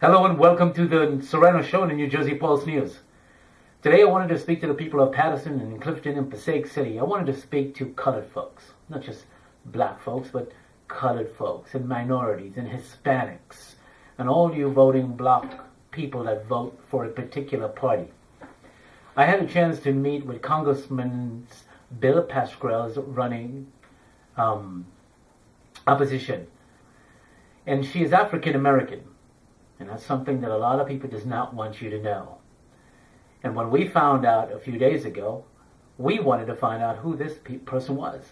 Hello and welcome to the Sirrano Show in the New Jersey Pulse News. Today I wanted to speak to the people of Patterson and Clifton and Passaic City. I wanted to speak to colored folks, not just black folks, but colored folks and minorities and Hispanics and all you voting bloc people that vote for a particular party. I had a chance to meet with Congressman Bill Pascrell's running opposition, and she is African American. And that's something that a lot of people does not want you to know. And when we found out a few days ago, we wanted to find out who this person was.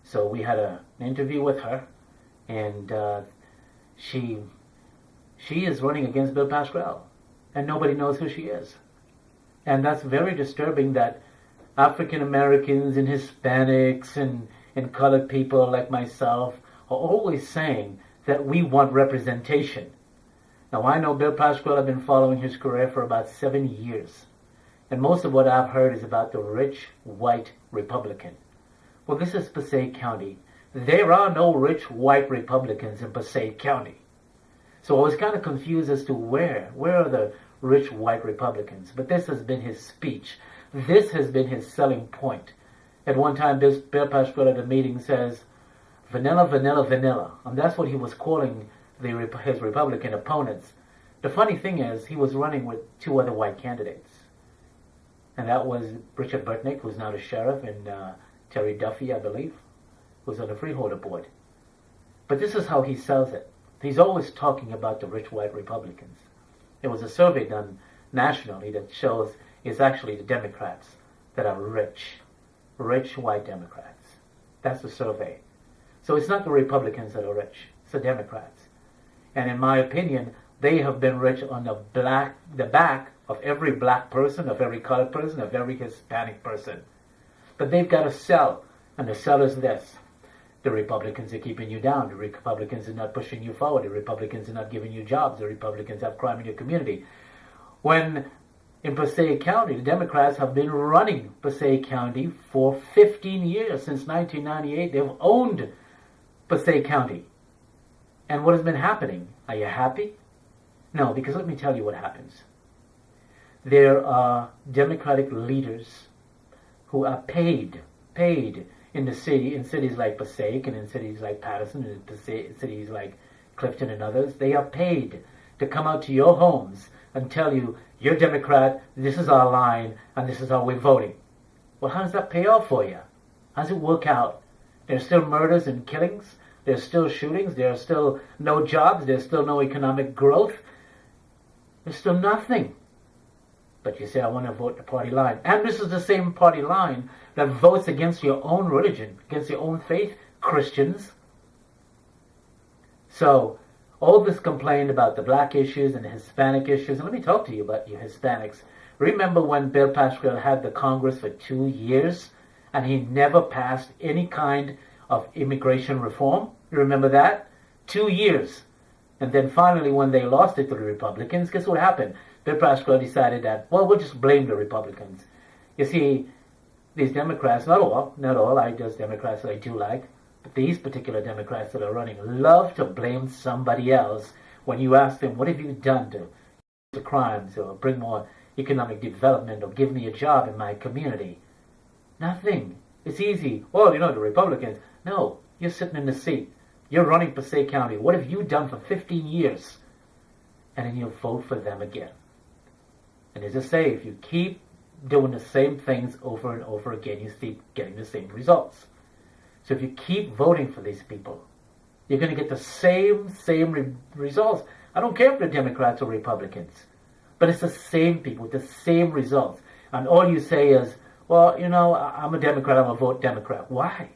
So we had an interview with her, and she is running against Bill Pascrell, and nobody knows who she is. And that's very disturbing that African Americans and Hispanics and colored people like myself are always saying that we want representation. Now, I know Bill Pascrell. I've been following his career for about 7 years. And most of what I've heard is about the rich, white Republican. Well, this is Passaic County. There are no rich, white Republicans in Passaic County. So I was kind of confused as to where are the rich, white Republicans? But this has been his speech. This has been his selling point. At one time, Bill Pascrell at a meeting says, vanilla, vanilla, vanilla. And that's what he was calling his Republican opponents. The funny thing is, he was running with two other white candidates. And that was Richard Burtnick, who's now the sheriff, and Terry Duffy, I believe, who's on the freeholder board. But this is how he sells it. He's always talking about the rich white Republicans. There was a survey done nationally that shows it's actually the Democrats that are rich white Democrats. That's the survey. So it's not the Republicans that are rich, it's the Democrats. And in my opinion, they have been rich on the back of every black person, of every colored person, of every Hispanic person. But they've got to sell, and the sell is this. The Republicans are keeping you down. The Republicans are not pushing you forward. The Republicans are not giving you jobs. The Republicans have crime in your community. When in Passaic County, the Democrats have been running Passaic County for 15 years. Since 1998, they've owned Passaic County. And what has been happening? Are you happy? No, because let me tell you what happens. There are Democratic leaders who are paid in the city, in cities like Passaic and in cities like Patterson and in cities like Clifton and others. They are paid to come out to your homes and tell you, you're Democrat, this is our line, and this is how we're voting. Well, how does that pay off for you? How does it work out? There's still murders and killings. There's still shootings. There's still no jobs. There's still no economic growth. There's still nothing. But you say, I want to vote the party line. And this is the same party line that votes against your own religion, against your own faith, Christians. So, all this complaint about the black issues and the Hispanic issues, and let me talk to you about you Hispanics. Remember when Bill Pascrell had the Congress for 2 years, and he never passed any kind of immigration reform? You remember that? 2 years. And then finally, when they lost it to the Republicans, guess what happened? Bill Pascrell decided that, well, we'll just blame the Republicans. You see, these Democrats, not all, there's Democrats that I do like, but these particular Democrats that are running love to blame somebody else when you ask them, what have you done to the crimes or bring more economic development or give me a job in my community? Nothing. It's easy. Oh, the Republicans. No, you're sitting in the seat. You're running Passaic County. What have you done for 15 years? And then you vote for them again. And as I say, if you keep doing the same things over and over again, you keep getting the same results. So if you keep voting for these people, you're going to get the same results. I don't care if they're Democrats or Republicans, but it's the same people with the same results. And all you say is, well, I'm a Democrat, I'm going to vote Democrat. Why?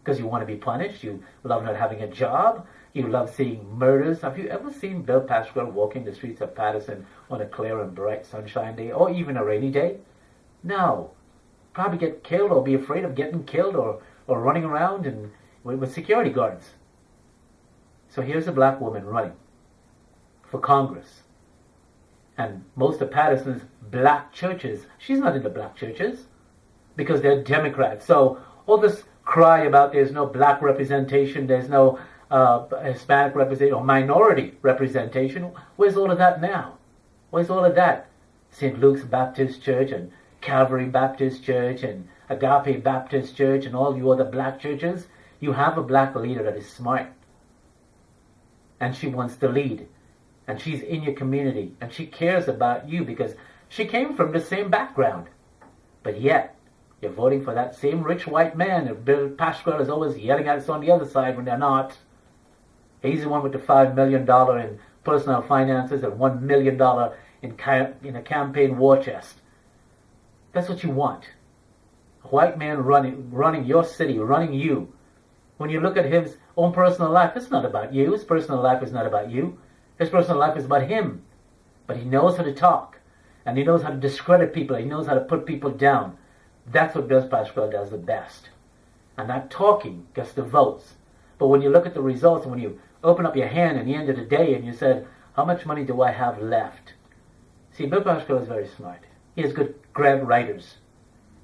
Because you want to be punished? You love not having a job? You love seeing murders? Have you ever seen Bill Pascrell walking the streets of Patterson on a clear and bright sunshine day, or even a rainy day? No. Probably get killed or be afraid of getting killed or running around and with security guards. So here's a black woman running for Congress. And most of Patterson's black churches, she's not in the black churches because they're Democrats. So all this cry about there's no black representation, there's no Hispanic representation or minority representation. Where's all of that now? Where's all of that? St. Luke's Baptist Church and Calvary Baptist Church and Agape Baptist Church and all you other black churches. You have a black leader that is smart. And she wants to lead. And she's in your community. And she cares about you because she came from the same background. But yet, you're voting for that same rich white man that Bill Pascrell is always yelling at us on the other side when they're not. He's the one with the $5 million in personal finances and $1 million in a campaign war chest. That's what you want. A white man running your city, running you. When you look at his own personal life, it's not about you. His personal life is not about you. His personal life is about him. But he knows how to talk. And he knows how to discredit people. He knows how to put people down. That's what Bill Pascrell does the best. And that talking gets the votes. But when you look at the results, when you open up your hand at the end of the day and you said, how much money do I have left? See, Bill Pascrell is very smart. He has good grant writers.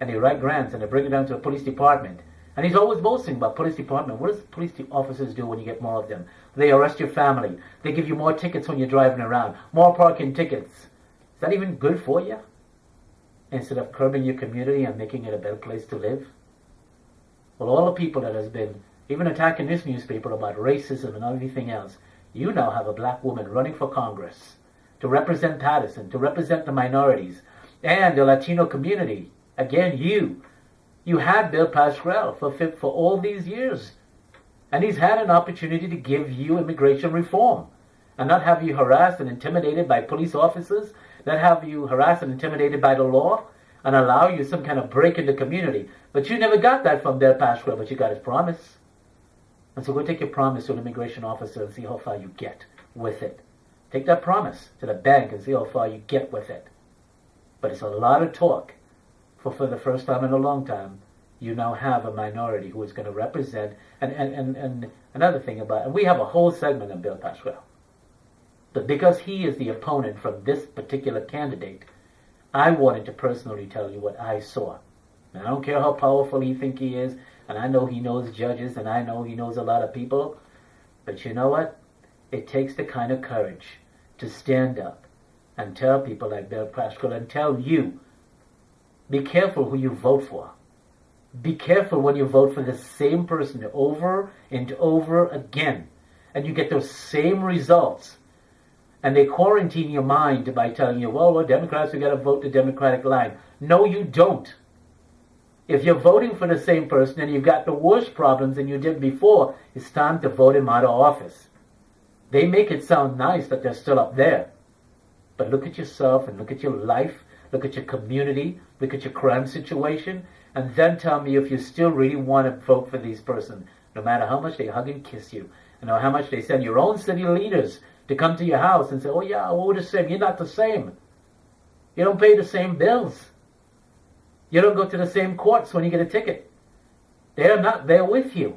And they write grants and they bring it down to a police department. And he's always boasting about police department. What does police officers do when you get more of them? They arrest your family. They give you more tickets when you're driving around. More parking tickets. Is that even good for you? Instead of curbing your community and making it a better place to live? Well, all the people that has been even attacking this newspaper about racism and everything else, you now have a black woman running for Congress to represent Patterson, to represent the minorities and the Latino community. Again, you had Bill Pascrell for all these years. And he's had an opportunity to give you immigration reform and not have you harassed and intimidated by police officers, not have you harassed and intimidated by the law, and allow you some kind of break in the community. But you never got that from Bill Pascrell, but you got his promise. And so go take your promise to an immigration officer and see how far you get with it. Take that promise to the bank and see how far you get with it. But it's a lot of talk. For the first time in a long time, you now have a minority who is going to represent, and another thing about, and we have a whole segment on Bill Pascrell. But because he is the opponent from this particular candidate, I wanted to personally tell you what I saw. And I don't care how powerful you think he is, and I know he knows judges, and I know he knows a lot of people, but you know what? It takes the kind of courage to stand up and tell people like Bill Pascrell and tell you, be careful who you vote for. Be careful when you vote for the same person over and over again. And you get those same results. And they quarantine your mind by telling you, well, we're Democrats, we got to vote the Democratic line. No, you don't. If you're voting for the same person and you've got the worst problems than you did before, it's time to vote him out of office. They make it sound nice that they're still up there. But look at yourself and look at your life. Look at your community, look at your crime situation, and then tell me if you still really want to vote for these persons, no matter how much they hug and kiss you, and how much they send your own city leaders to come to your house and say, oh yeah, we're the same. You're not the same. You don't pay the same bills. You don't go to the same courts when you get a ticket. They're not there with you.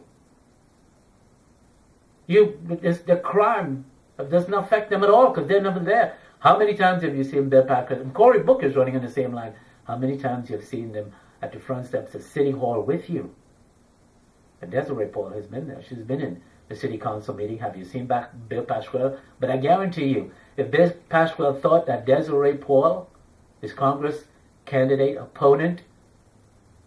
The crime does not affect them at all because they're never there. How many times have you seen Bill Pascrell and Cory Booker's running on the same line? How many times you've seen them at the front steps of City Hall with you? And Dierdre G has been there. She's been in the city council meeting. Have you seen Bill Pascrell? But I guarantee you, if Bill Pascrell thought that Dierdre G, his Congress candidate opponent,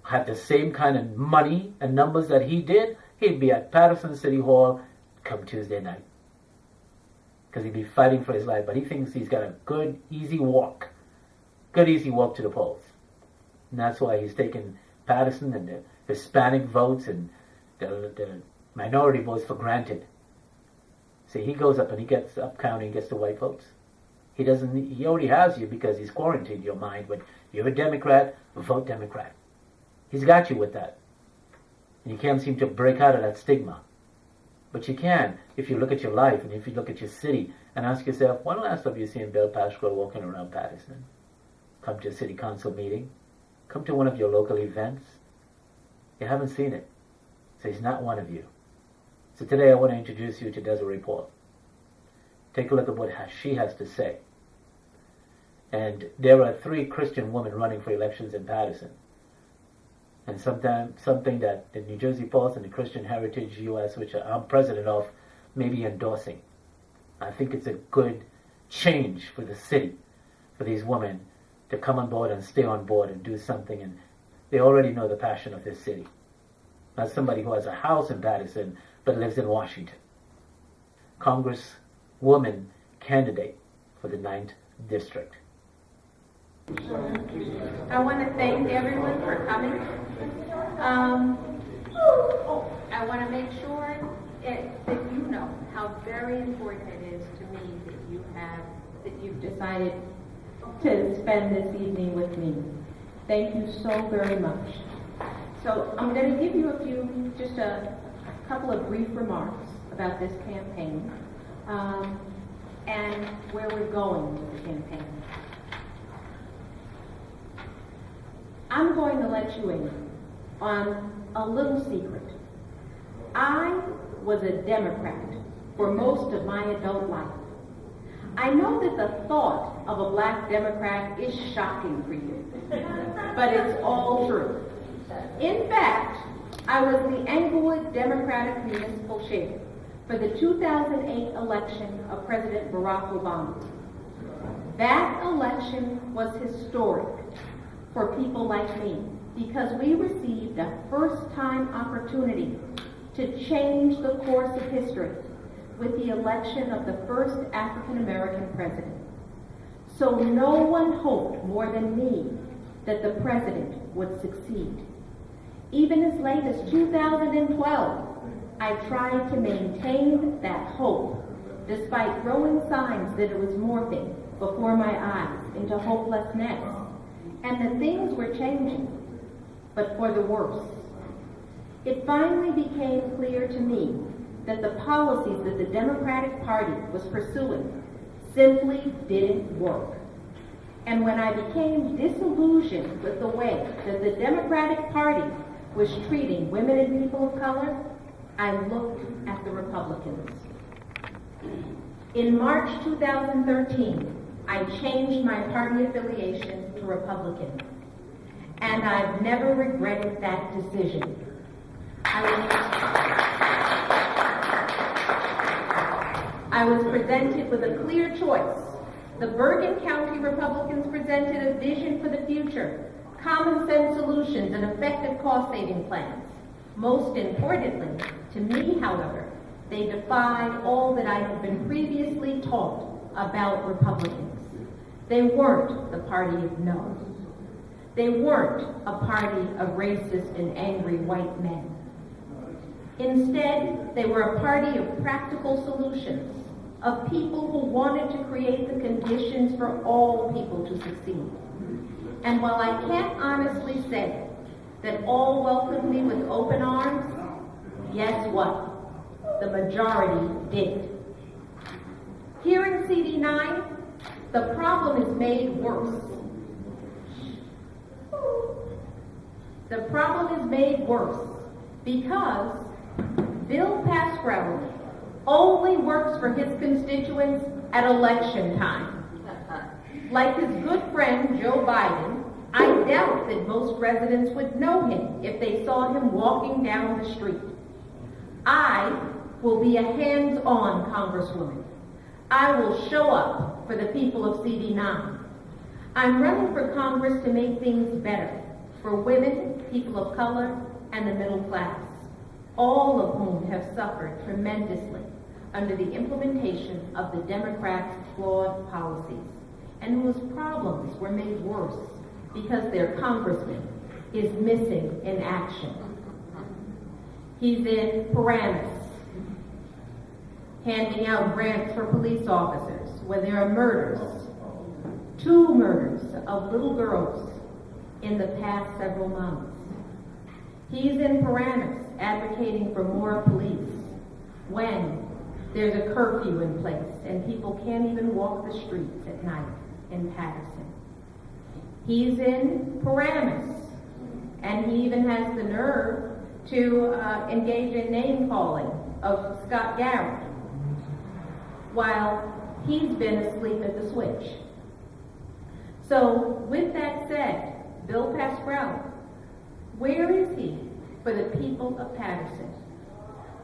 had the same kind of money and numbers that he did, he'd be at Patterson City Hall come Tuesday night. Because he'd be fighting for his life. But he thinks he's got a good, easy walk. Good, easy walk to the polls. And that's why he's taking Patterson and the Hispanic votes and the minority votes for granted. See, he goes up and he gets up counting, gets the white votes. He already has you because he's quarantined your mind. When you're a Democrat, vote Democrat. He's got you with that. And you can't seem to break out of that stigma. But you can if you look at your life and if you look at your city and ask yourself, when last have you seen Bill Pascrell walking around Patterson? Come to a city council meeting. Come to one of your local events. You haven't seen it. So he's not one of you. So today I want to introduce you to Dierdre G. Take a look at what she has to say. And there are 3 Christian women running for elections in Patterson. And something that the New Jersey Post and the Christian Heritage US, which I'm president of, maybe endorsing. I think it's a good change for the city, for these women to come on board and stay on board and do something. And they already know the passion of this city. Not somebody who has a house in Patterson but lives in Washington. Congresswoman candidate for the 9th District. I want to thank everyone for coming. I want to make sure that you know how very important it is to me that you've decided to spend this evening with me. Thank you so very much. So I'm going to give you just a couple of brief remarks about this campaign and where we're going with the campaign. I'm going to let you in on a little secret. I was a Democrat for most of my adult life. I know that the thought of a black Democrat is shocking for you, but it's all true. In fact, I was the Englewood Democratic Municipal Chair for the 2008 election of President Barack Obama. That election was historic for people like me because we received a first-time opportunity to change the course of history with the election of the first African-American president. So no one hoped more than me that the president would succeed. Even as late as 2012, I tried to maintain that hope despite growing signs that it was morphing before my eyes into hopelessness, and that things were changing, but for the worse. It finally became clear to me that the policies that the Democratic Party was pursuing simply didn't work. And when I became disillusioned with the way that the Democratic Party was treating women and people of color, I looked at the Republicans. In March 2013, I changed my party affiliation to Republican, and I've never regretted that decision. I was presented with a clear choice. The Bergen County Republicans presented a vision for the future, common sense solutions, and effective cost-saving plans. Most importantly, to me, however, they defied all that I had been previously taught about Republicans. They weren't the party of no. They weren't a party of racist and angry white men. Instead, they were a party of practical solutions, of people who wanted to create the conditions for all people to succeed. And while I can't honestly say that all welcomed me with open arms, guess what? The majority did. Here in CD9, the problem is made worse. The problem is made worse because Bill Pascrell only works for his constituents at election time. Like his good friend Joe Biden, I doubt that most residents would know him if they saw him walking down the street. I will be a hands-on Congresswoman. I will show up for the people of CD9. I'm running for Congress to make things better for women, people of color, and the middle class, all of whom have suffered tremendously under the implementation of the Democrats' flawed policies, and whose problems were made worse because their congressman is missing in action. He's in Paramus, handing out grants for police officers when there are murders, 2 murders of little girls in the past several months. He's in Paramus advocating for more police when there's a curfew in place and people can't even walk the streets at night in Patterson. He's in Paramus, and he even has the nerve to engage in name-calling of Scott Garrett while he's been asleep at the switch. So with that said, Bill Pascrell, where is he for the people of Patterson?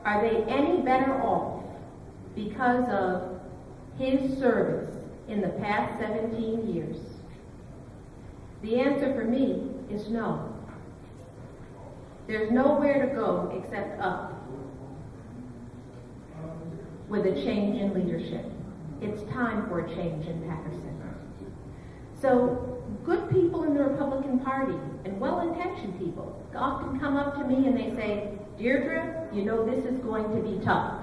Are they any better off because of his service in the past 17 years? The answer for me is no. There's nowhere to go except up with a change in leadership. It's time for a change in Patterson. So good people in the Republican Party and well-intentioned people often come up to me and they say, Dierdre, you know this is going to be tough.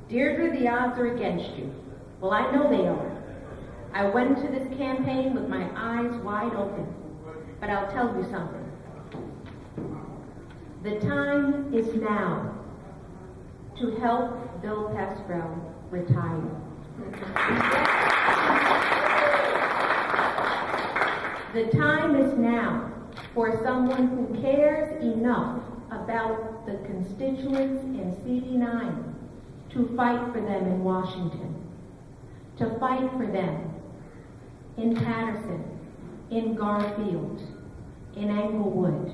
Dierdre, the odds are against you. Well, I know they are. I went into this campaign with my eyes wide open. But I'll tell you something. The time is now to help Bill Pascrell retire. The time is now for someone who cares enough about the constituents in CD9 to fight for them in Washington, to fight for them in Patterson, in Garfield, in Englewood,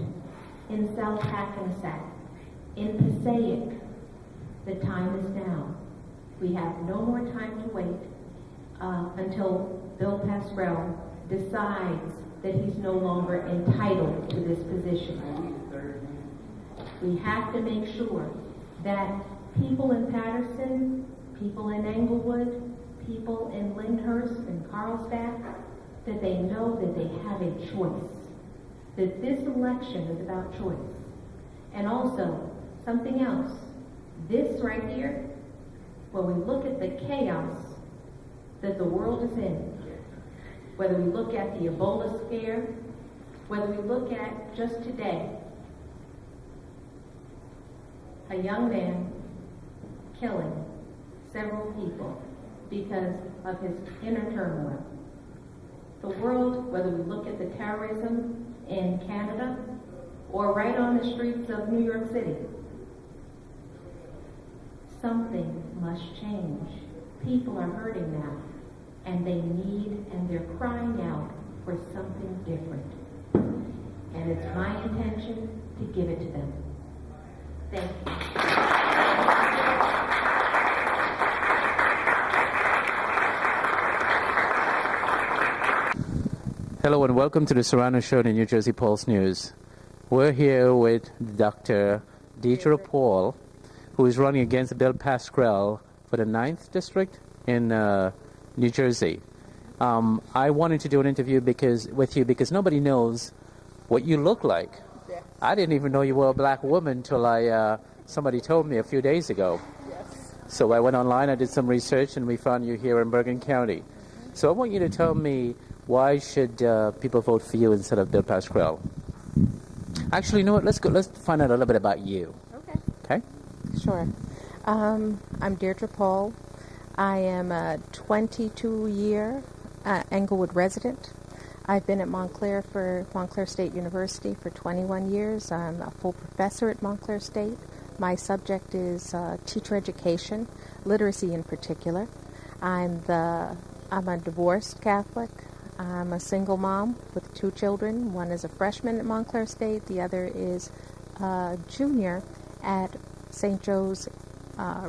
in South Hackensack, in Passaic. The time is now. We have no more time to wait until Bill Pascrell decides that he's no longer entitled to this position. We have to make sure that people in Patterson, people in Englewood, people in Lyndhurst and Carlsbad, that they know that they have a choice, that this election is about choice. And also, something else, this right here, when we look at the chaos that the world is in, whether we look at the Ebola scare, whether we look at just today, a young man killing several people because of his inner turmoil. The world, whether we look at the terrorism in Canada or right on the streets of New York City, something must change. People are hurting now, and they need, and they're crying out for something different. And it's my intention to give it to them. Thank you. Hello and welcome to the Sirrano Show, the New Jersey Pulse News. We're here with Dr. Dierdre G, who is running against Bill Pascrell for the 9th District in New Jersey. I wanted to do an interview with you because nobody knows what you look like. Yes. I didn't even know you were a black woman until somebody told me a few days ago. Yes. So I went online, I did some research, and we found you here in Bergen County. So I want you to tell me, why should people vote for you instead of Bill Pascrell? Actually, you know what? Let's find out a little bit about you. Okay. Okay? Sure. I'm Dierdre G. I am a 22-year Englewood resident. I've been at Montclair State University for 21 years. I'm a full professor at Montclair State. My subject is teacher education, literacy in particular. I'm a divorced Catholic. I'm a single mom with 2 children. One is a freshman at Montclair State. The other is a junior at St. Joe's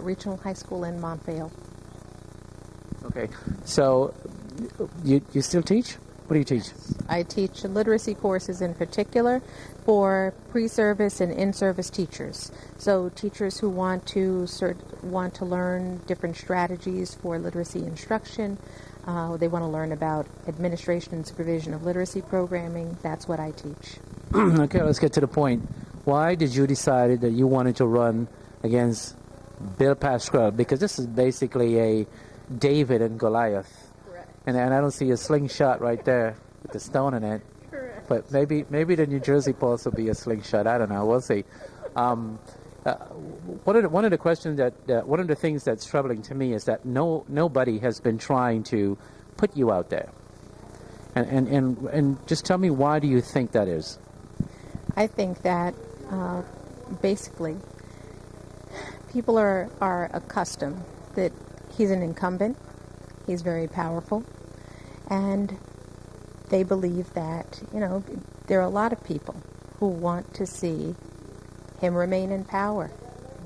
Regional High School in Montvale. Okay. So you still teach? What do you teach? I teach literacy courses in particular for pre-service and in-service teachers. So teachers who want to learn different strategies for literacy instruction. They want to learn about administration and supervision of literacy programming. That's what I teach. Okay, let's get to the point. Why did you decide that you wanted to run against Bill Pascrell? Because this is basically a David and Goliath. Correct. And I don't see a slingshot right there with the stone in it. Correct. But maybe the New Jersey Pulse will be a slingshot. I don't know. We'll see. One of the questions one of the things that's troubling to me is that nobody has been trying to put you out there. And just tell me, why do you think that is? I think that basically people are accustomed that he's an incumbent, he's very powerful, and they believe that, there are a lot of people who want to see him remain in power.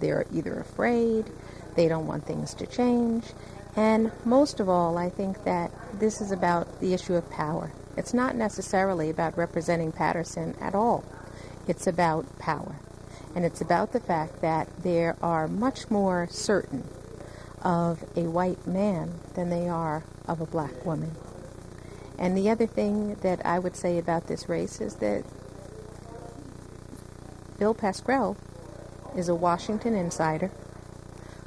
They're either afraid, They don't want things to change. And most of all, I think that this is about the issue of power. It's not necessarily about representing Patterson at all. It's about power. And it's about the fact that they are much more certain of a white man than they are of a black woman. And the other thing that I would say about this race is that Bill Pascrell is a Washington insider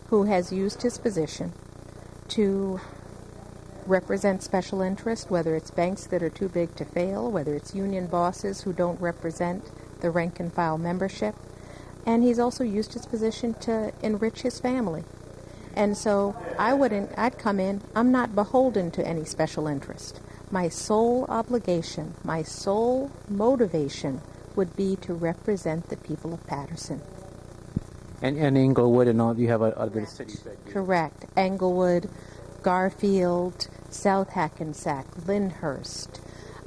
who has used his position to represent special interest, whether it's banks that are too big to fail, whether it's union bosses who don't represent the rank and file membership. And he's also used his position to enrich his family. And so I'd come in, I'm not beholden to any special interest. My sole obligation, my sole motivation would be to represent the people of Patterson. And Inglewood and all, you have other cities that do. Correct. Englewood, Garfield, South Hackensack, Lyndhurst.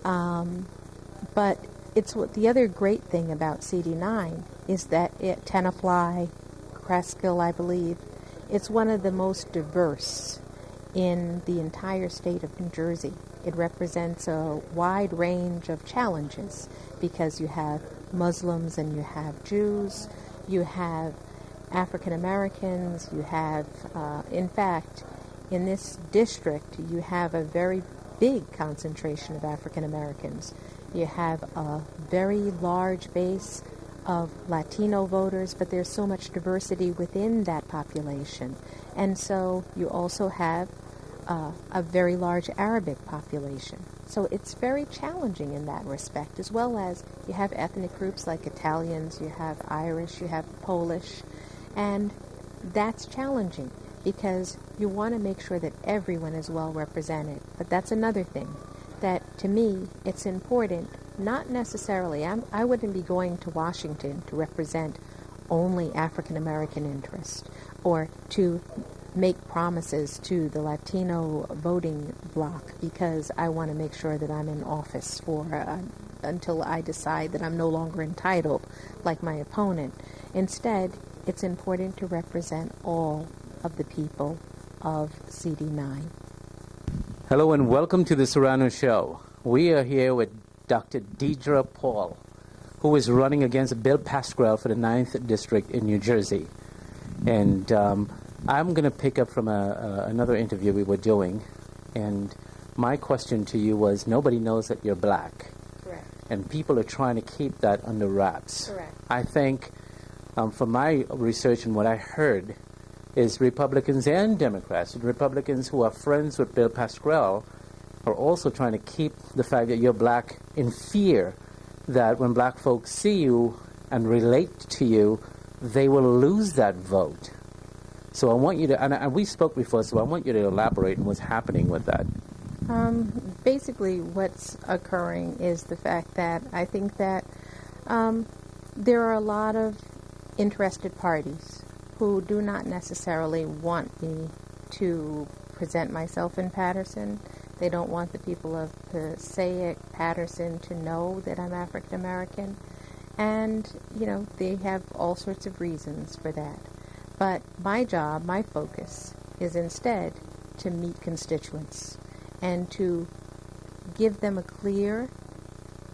But it's what the other great thing about CD9 is that Tenafly, Craskill, I believe, it's one of the most diverse in the entire state of New Jersey. It represents a wide range of challenges because you have Muslims and you have Jews, you have African Americans, you have, in fact, in this district, you have a very big concentration of African Americans. You have a very large base of Latino voters, but there's so much diversity within that population. And so you also have a very large Arabic population. So it's very challenging in that respect, as well as you have ethnic groups like Italians, you have Irish, you have Polish, and that's challenging because you want to make sure that everyone is well represented. But that's another thing that, to me, it's important, not necessarily, I wouldn't be going to Washington to represent only African American interest or to make promises to the Latino voting bloc because I want to make sure that I'm in office until I decide that I'm no longer entitled like my opponent. Instead, it's important to represent all of the people of CD9. Hello and welcome to the Sirrano Show. We are here with Dr. Dierdre G, who is running against Bill Pascrell for the 9th District in New Jersey. And I'm going to pick up from another interview we were doing. And my question to you was, nobody knows that you're black. Correct. And people are trying to keep that under wraps. Correct. I think from my research and what I heard is Republicans and Democrats, Republicans who are friends with Bill Pascrell, are also trying to keep the fact that you're black in fear that when black folks see you and relate to you, they will lose that vote. So I want you to, and we spoke before, so I want you to elaborate on what's happening with that. Basically, what's occurring is the fact that I think that there are a lot of interested parties who do not necessarily want me to present myself in Patterson. They don't want the people of Passaic, Patterson to know that I'm African American. And, they have all sorts of reasons for that. But my job, my focus, is instead to meet constituents and to give them a clear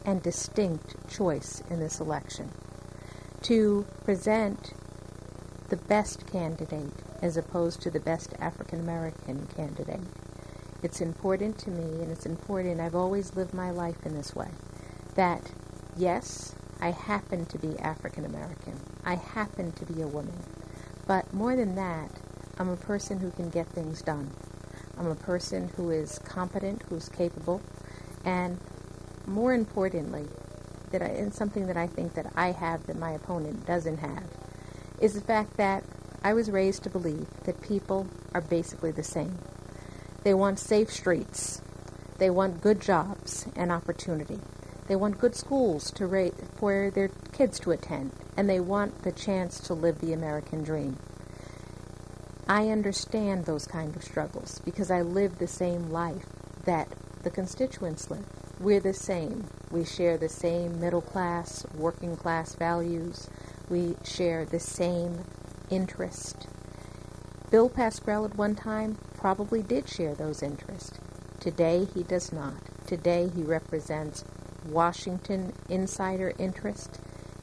and distinct choice in this election. To present the best candidate as opposed to the best African American candidate. It's important to me, and it's important, I've always lived my life in this way, that yes, I happen to be African American. I happen to be a woman. But more than that, I'm a person who can get things done. I'm a person who is competent, who's capable, and more importantly, and something that I think that I have that my opponent doesn't have, is the fact that I was raised to believe that people are basically the same. They want safe streets. They want good jobs and opportunity. They want good schools for their kids to attend, and they want the chance to live the American dream. I understand those kind of struggles because I live the same life that the constituents live. We're the same. We share the same middle class, working class values. We share the same interest. Bill Pascrell at one time probably did share those interests. Today he does not. Today he represents Washington insider interest.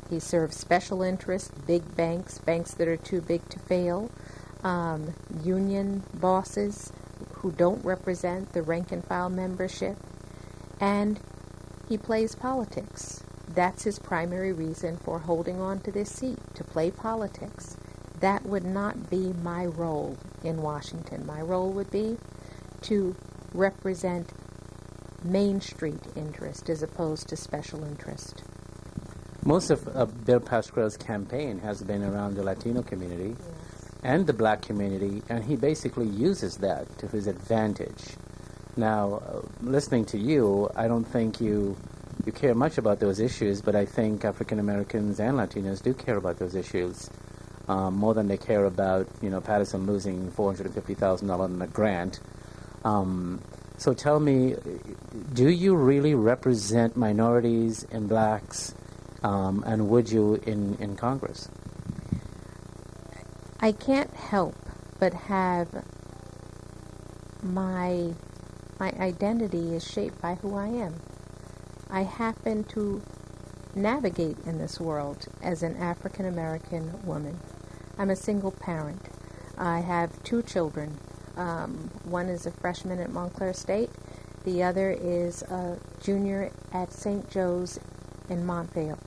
He serves special interests, big banks, banks that are too big to fail, union bosses who don't represent the rank and file membership, and he plays politics. That's his primary reason for holding on to this seat, to play politics. That would not be my role in Washington. My role would be to represent Main Street interest as opposed to special interest. Most of Bill Pascrell's campaign has been around the Latino community and the black community, and he basically uses that to his advantage. Now, listening to you, I don't think you care much about those issues, but I think African Americans and Latinos do care about those issues more than they care about, Patterson losing $450,000 in a grant. So tell me, do you really represent minorities and blacks, and would you in Congress? I can't help but have my identity is shaped by who I am. I happen to navigate in this world as an African American woman. I'm a single parent. I have 2 children. One is a freshman at Montclair State. The other is a junior at St. Joe's in Montvale.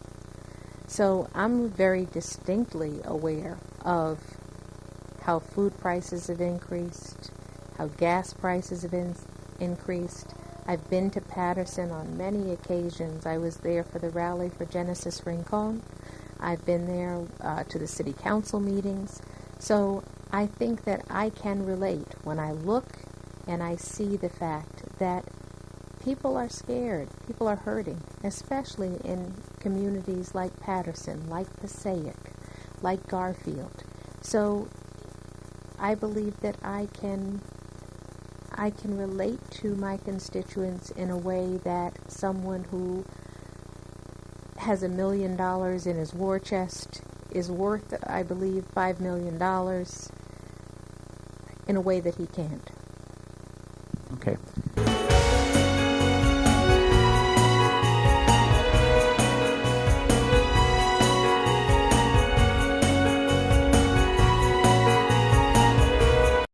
So I'm very distinctly aware of how food prices have increased, how gas prices have increased. I've been to Patterson on many occasions. I was there for the rally for Genesis Rincon. I've been there to the city council meetings. So I think that I can relate when I look and I see the fact that people are scared, people are hurting, especially in communities like Patterson, like Passaic, like Garfield. So I believe that I can relate to my constituents in a way that someone who has $1 million in his war chest is worth, I believe, $5 million in a way that he can't. Okay.